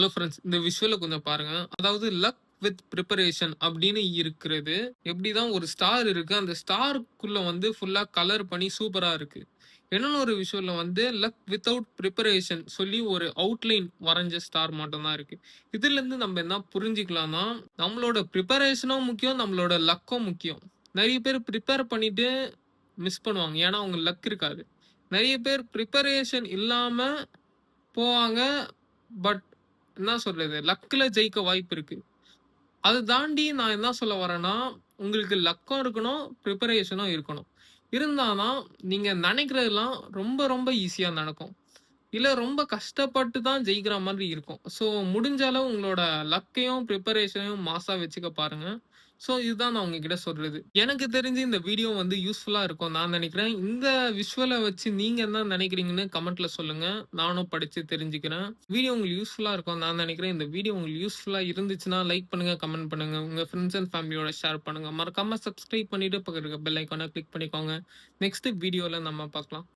Hello friends, இந்த விஷுவல கொஞ்சம் பாருங்க. அதாவது லக் வித் பிரிப்பரேஷன் அப்படின்னு இருக்கிறது. எப்படிதான் ஒரு ஸ்டார் இருக்கு. அந்த ஸ்டாருக்குள்ள வந்து ஃபுல்லா கலர் பண்ணி சூப்பரா இருக்கு. இன்னொன்னு ஒரு விஷுவல்ல வந்து லக் வித்தவுட் பிரிப்பரேஷன் சொல்லி ஒரு அவுட்லைன் வரைஞ்ச ஸ்டார் மட்டும் தான் இருக்கு. இதிலிருந்து நம்ம என்ன புரிஞ்சுக்கலாம்னா, நம்மளோட பிரிப்பரேஷனும் முக்கியம், நம்மளோட லக்கும் முக்கியம். நெறைய பேர் பிரிப்பேர் பண்ணிட்டு மிஸ் பண்ணுவாங்க. ஏன்னா, அவங்க லக் இருக்காது. நெறைய பேர் பிரிப்பரேஷன் இல்லாம போவாங்க. பட் என்ன சொல்றது? லக்ல ஜெயிக்க வாய்ப்பு இருக்கு. அத தாண்டி நான் என்ன சொல்ல வரேன்னா, உங்களுக்கு லக்கும் இருக்கணும், பிரிப்பரேஷனும் இருக்கணும். இருந்தா தான் நீங்க நெனைக்கிறதெல்லாம் ரொம்ப ரொம்ப ஈஸியா நடக்கும். இல்ல ரொம்ப கஷ்டப்பட்டு தான் ஜெயிக்கிற மாதிரி இருக்கும். ஸோ முடிஞ்ச அளவு உங்களோட லக்கையும், பிரிப்பரேஷனையும் மாஸா வச்சுக்க பாருங்க. ஸோ இதுதான் நான் உங்ககிட்ட சொல்றது. எனக்கு தெரிஞ்சு இந்த வீடியோ வந்து யூஸ்ஃபுல்லா இருக்கும்னு நான் நெனைக்கிறேன். இந்த விஷுவல வச்சு நீங்க என்ன நெனைக்கிறீங்கன்னு கமெண்ட்ல சொல்லுங்க. நானும் படிச்சு தெரிஞ்சுக்கிறேன். வீடியோ உங்களுக்கு யூஸ்ஃபுல்லா இருக்கும்னு நான் நெனைக்கிறேன். இந்த வீடியோ உங்களுக்கு யூஸ்ஃபுல்லா இருந்துச்சுன்னா லைக் பண்ணுங்க, கமெண்ட் பண்ணுங்க. உங்க ஃப்ரெண்ட்ஸ் அண்ட் ஃபேமிலியோட ஷேர் பண்ணுங்க. மறக்காம சப்ஸ்கிரைப் பண்ணிட்டு பக்கத்துல இருக்க பெல் ஐகான கிளிக் பண்ணிக்கோங்க. நெக்ஸ்ட் வீடியோல நம்ம பார்க்கலாம்.